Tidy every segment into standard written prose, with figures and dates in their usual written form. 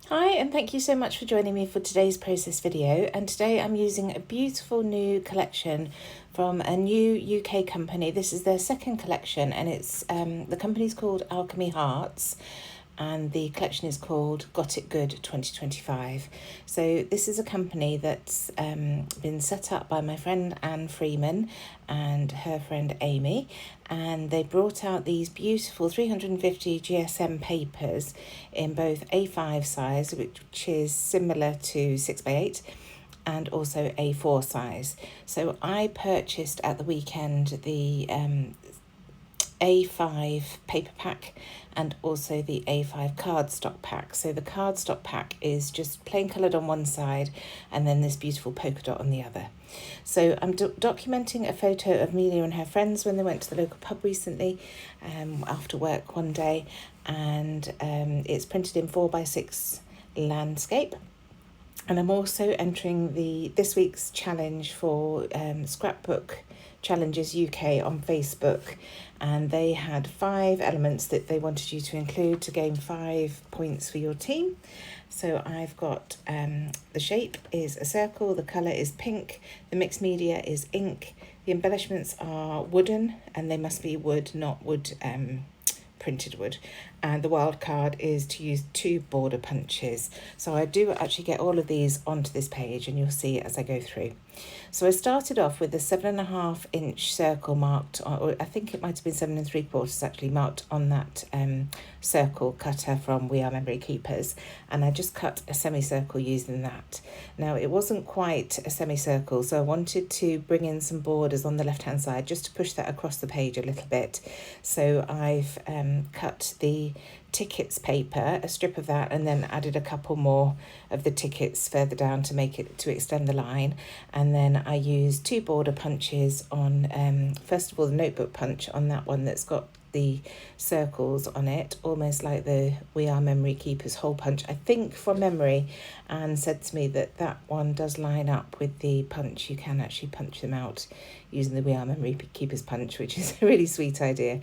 Hi, and thank you so much for joining me for today's process video. And today I'm using a beautiful new collection from a new UK company. This is their second collection, and it's the company's called Alchemy Hearts, and the collection is called Got It Good 2025. So this is a company that's been set up by my friend Anne Freeman and her friend Amy, and they brought out these beautiful 350 GSM papers in both A5 size, which is similar to 6x8, and also A4 size. So I purchased at the weekend the A5 paper pack and also the A5 cardstock pack. So the cardstock pack is just plain coloured on one side and then this beautiful polka dot on the other. So I'm documenting a photo of Amelia and her friends when they went to the local pub recently after work one day, and it's printed in 4x6 landscape. And I'm also entering this week's challenge for Scrapbook Challenges UK on Facebook, and they had 5 elements that they wanted you to include to gain 5 points for your team. So I've got the shape is a circle, the colour is pink, the mixed media is ink, the embellishments are wooden, and they must be wood, not wood printed wood, and the wild card is to use 2 border punches. So I do actually get all of these onto this page, and you'll see as I go through. So I started off with a 7.5 inch circle marked, or I think it might have been 7 3/4 actually, marked on that circle cutter from We Are Memory Keepers, and I just cut a semicircle using that. Now it wasn't quite a semicircle, so I wanted to bring in some borders on the left hand side just to push that across the page a little bit. So I've cut the tickets paper, a strip of that, and then added a couple more of the tickets further down to extend the line. And then I used 2 border punches on first of all the notebook punch on that one that's got the circles on it, almost like the We Are Memory Keepers hole punch. I think from memory, Anne said to me that one does line up with the punch. You can actually punch them out using the We Are Memory Keepers punch, which is a really sweet idea.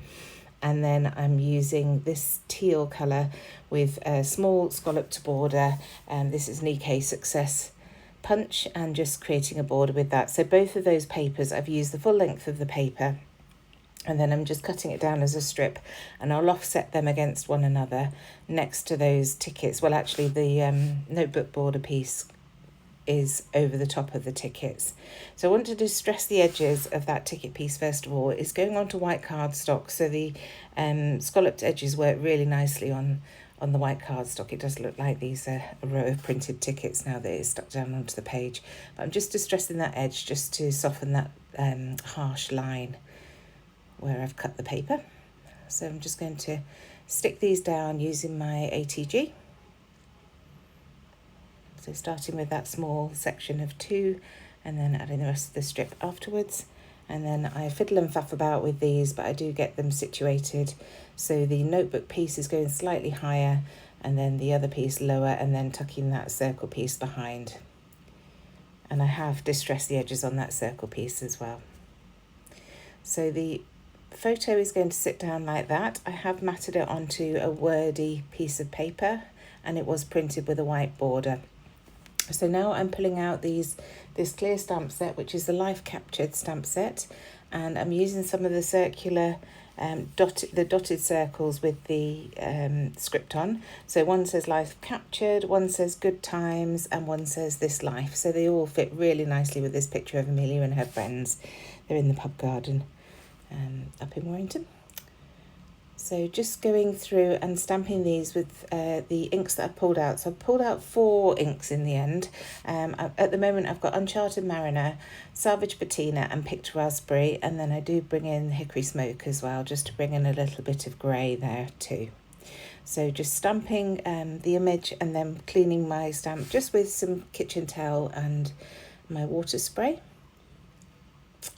And then I'm using this teal colour with a small scalloped border, and this is an EK Success punch, and just creating a border with that. So both of those papers, I've used the full length of the paper, and then I'm just cutting it down as a strip, and I'll offset them against one another next to those tickets. Well, actually the notebook border piece is over the top of the tickets. So I want to distress the edges of that ticket piece first of all. It's going onto white cardstock, so the scalloped edges work really nicely on the white cardstock. It does look like these are a row of printed tickets now that it's stuck down onto the page. But I'm just distressing that edge just to soften that harsh line where I've cut the paper. So I'm just going to stick these down using my ATG. So starting with that small section of 2 and then adding the rest of the strip afterwards. And then I fiddle and faff about with these, but I do get them situated. So the notebook piece is going slightly higher and then the other piece lower, and then tucking that circle piece behind. And I have distressed the edges on that circle piece as well. So the photo is going to sit down like that. I have matted it onto a wordy piece of paper, and it was printed with a white border. So now I'm pulling out this clear stamp set, which is the Life Captured stamp set, and I'm using some of the circular dotted circles with the script on. So one says Life Captured, one says Good Times, and one says This Life. So they all fit really nicely with this picture of Amelia and her friends. They're in the pub garden up in Warrington. So just going through and stamping these with the inks that I've pulled out. So I've pulled out 4 inks in the end. At the moment I've got Uncharted Mariner, Salvage Patina and Picked Raspberry, and then I do bring in Hickory Smoke as well, just to bring in a little bit of grey there too. So just stamping the image and then cleaning my stamp just with some kitchen towel and my water spray.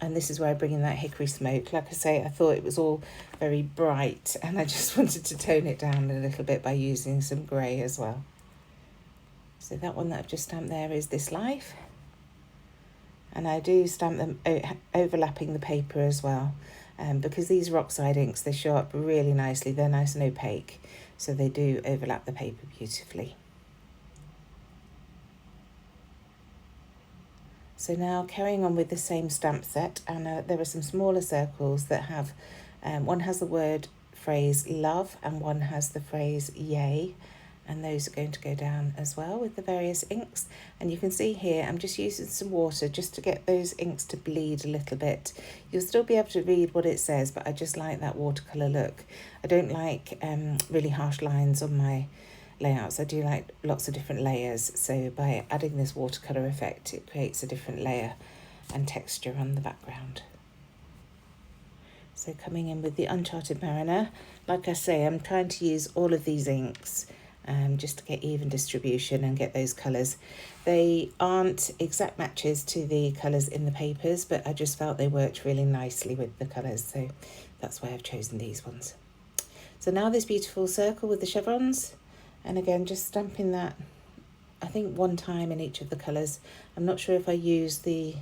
And this is where I bring in that Hickory Smoke. Like I say, I thought it was all very bright, and I just wanted to tone it down a little bit by using some grey as well. So that one that I've just stamped there is This Life. And I do stamp them overlapping the paper as well, because these Rockside inks, they show up really nicely. They're nice and opaque, so they do overlap the paper beautifully. So now carrying on with the same stamp set, and there are some smaller circles that have, one has the word phrase love and one has the phrase yay, and those are going to go down as well with the various inks. And you can see here I'm just using some water just to get those inks to bleed a little bit. You'll still be able to read what it says, but I just like that watercolour look. I don't like really harsh lines on my layouts. I do like lots of different layers, so by adding this watercolour effect it creates a different layer and texture on the background. So coming in with the Uncharted Mariner, like I say, I'm trying to use all of these inks just to get even distribution and get those colours. They aren't exact matches to the colours in the papers, but I just felt they worked really nicely with the colours, so that's why I've chosen these ones. So now this beautiful circle with the chevrons, and again just stamping that, I think one time in each of the colours. I'm not sure if I used the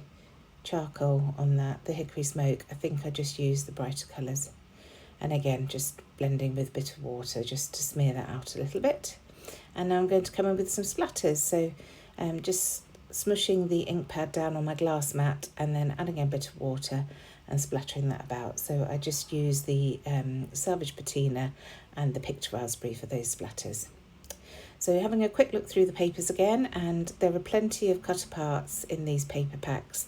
charcoal on that, the hickory smoke. I think I just used the brighter colours. And again, just blending with a bit of water just to smear that out a little bit. And now I'm going to come in with some splatters. So just smushing the ink pad down on my glass mat and then adding a bit of water and splattering that about. So I just use the Salvage Patina and the Picked Raspberry for those splatters. So having a quick look through the papers again, and there are plenty of cut aparts in these paper packs.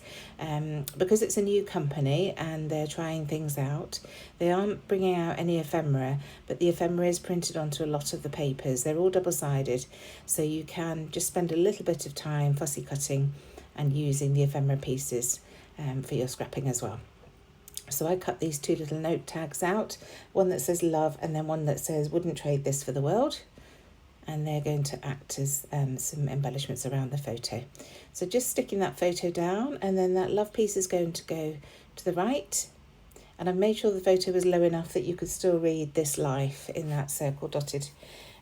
Because it's a new company and they're trying things out, they aren't bringing out any ephemera, but the ephemera is printed onto a lot of the papers. They're all double-sided, so you can just spend a little bit of time fussy cutting and using the ephemera pieces for your scrapping as well. So I cut these two little note tags out, one that says love and then one that says wouldn't trade this for the world. And they're going to act as some embellishments around the photo. So just sticking that photo down, and then that love piece is going to go to the right. And I've made sure the photo was low enough that you could still read this life in that circle dotted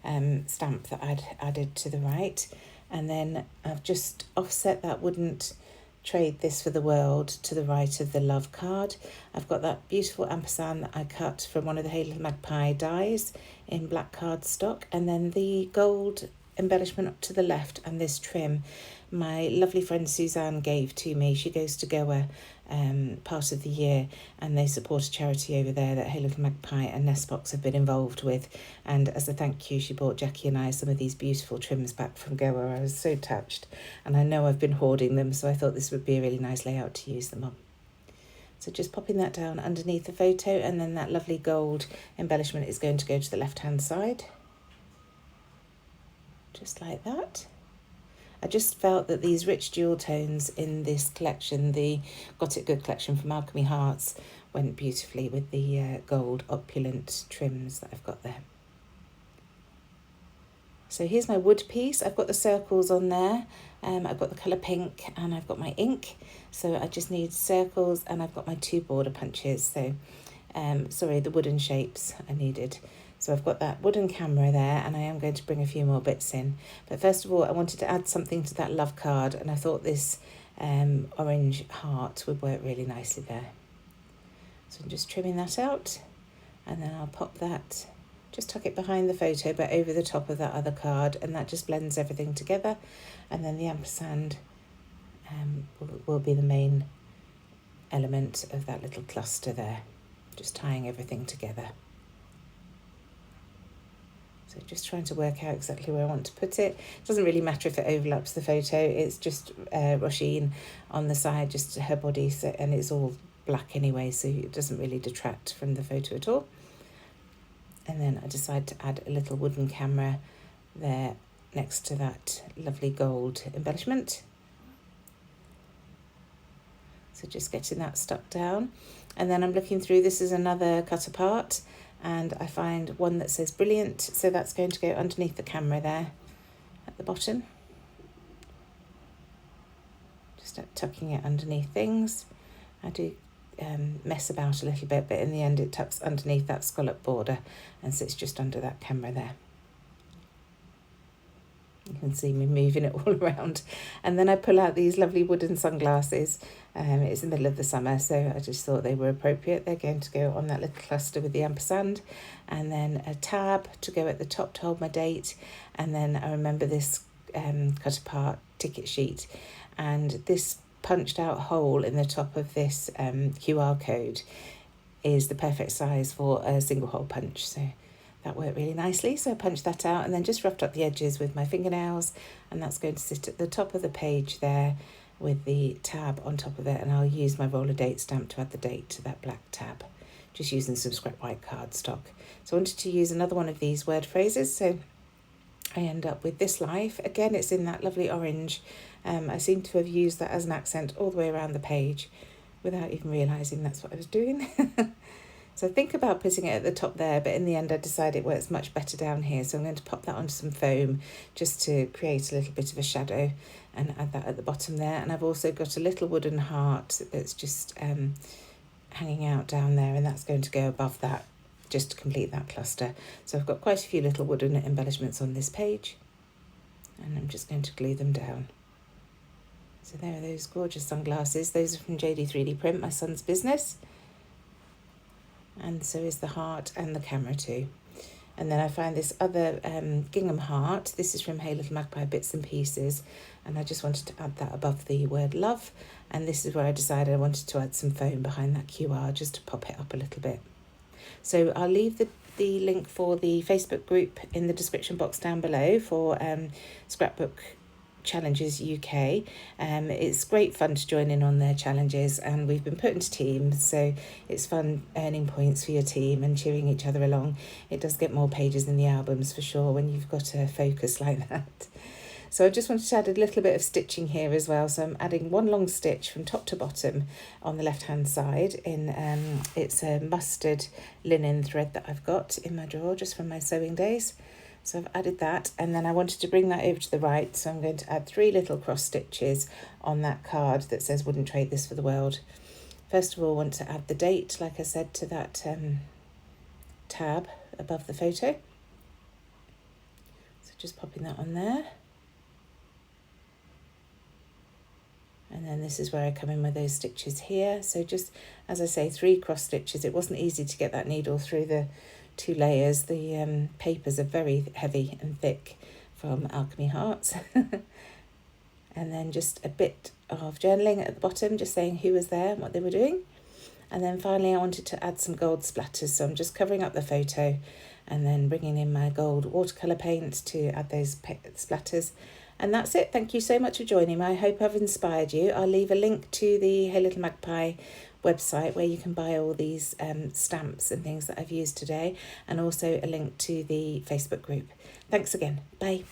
stamp that I'd added to the right. And then I've just offset that wouldn't trade this for the world to the right of the love card. I've got that beautiful ampersand that I cut from one of the Hey Little Magpie dies in black cardstock, and then the gold embellishment up to the left, and this trim my lovely friend Suzanne gave to me. She goes to Goa part of the year, and they support a charity over there that Hey Little Magpie and Nestbox have been involved with, and as a thank you she bought Jackie and I some of these beautiful trims back from Goa. I was so touched, and I know I've been hoarding them, so I thought this would be a really nice layout to use them on. So just popping that down underneath the photo, and then that lovely gold embellishment is going to go to the left hand side, just like that. I just felt that these rich jewel tones in this collection, the Got It Good collection from Alchemy Hearts, went beautifully with the gold opulent trims that I've got there. So here's my wood piece. I've got the circles on there. I've got the colour pink and I've got my ink. So I just need circles, and I've got my two border punches. So, sorry, the wooden shapes I needed. So I've got that wooden camera there, and I am going to bring a few more bits in. But first of all, I wanted to add something to that love card, and I thought this orange heart would work really nicely there. So I'm just trimming that out, and then I'll pop that, just tuck it behind the photo, but over the top of that other card, and that just blends everything together. And then the ampersand will be the main element of that little cluster there, just tying everything together. So just trying to work out exactly where I want to put it. It doesn't really matter if it overlaps the photo. It's just Roisin on the side, just her body, so, and it's all black anyway, so it doesn't really detract from the photo at all. And then I decide to add a little wooden camera there next to that lovely gold embellishment. So just getting that stuck down. And then I'm looking through, this is another cut apart, and I find one that says brilliant, so that's going to go underneath the camera there at the bottom. Just tucking it underneath things. I do mess about a little bit, but in the end it tucks underneath that scallop border and sits just under that camera there. You can see me moving it all around. And then I pull out these lovely wooden sunglasses. It's the middle of the summer, so I just thought they were appropriate. They're going to go on that little cluster with the ampersand. And then a tab to go at the top to hold my date. And then I remember this cut apart ticket sheet. And this punched out hole in the top of this QR code is the perfect size for a single hole punch. So that worked really nicely. So I punched that out and then just roughed up the edges with my fingernails, and that's going to sit at the top of the page there with the tab on top of it, and I'll use my roller date stamp to add the date to that black tab, just using some scrap white cardstock. So I wanted to use another one of these word phrases, so I end up with this life. Again, it's in that lovely orange. I seem to have used that as an accent all the way around the page without even realising that's what I was doing. So think about putting it at the top there, but in the end I decided it works much better down here. So I'm going to pop that onto some foam just to create a little bit of a shadow and add that at the bottom there. And I've also got a little wooden heart that's just hanging out down there, and that's going to go above that just to complete that cluster. So I've got quite a few little wooden embellishments on this page, and I'm just going to glue them down. So there are those gorgeous sunglasses. Those are from JD3D Print, my son's business. And so is the heart and the camera too. And then I find this other gingham heart. This is from Hey Little Magpie Bits and Pieces, and I just wanted to add that above the word love. And this is where I decided I wanted to add some foam behind that QR just to pop it up a little bit. So I'll leave the link for the Facebook group in the description box down below for Scrapbook Challenges UK. It's great fun to join in on their challenges, and we've been put into teams, so it's fun earning points for your team and cheering each other along. It does get more pages in the albums for sure when you've got a focus like that. So I just wanted to add a little bit of stitching here as well. So I'm adding one long stitch from top to bottom on the left hand side in it's a mustard linen thread that I've got in my drawer just from my sewing days. So I've added that, and then I wanted to bring that over to the right, so I'm going to add 3 little cross stitches on that card that says wouldn't trade this for the world. First of all, I want to add the date, like I said, to that tab above the photo. So just popping that on there. And then this is where I come in with those stitches here. So just, as I say, 3 cross stitches. It wasn't easy to get that needle through the 2 layers. The papers are very heavy and thick from Alchemy Hearts. And then just a bit of journaling at the bottom, just saying who was there and what they were doing. And then finally I wanted to add some gold splatters, so I'm just covering up the photo and then bringing in my gold watercolour paint to add those splatters. And that's it. Thank you so much for joining me. I hope I've inspired you. I'll leave a link to the Hey Little Magpie website where you can buy all these stamps and things that I've used today, and also a link to the Facebook group. Thanks again. Bye.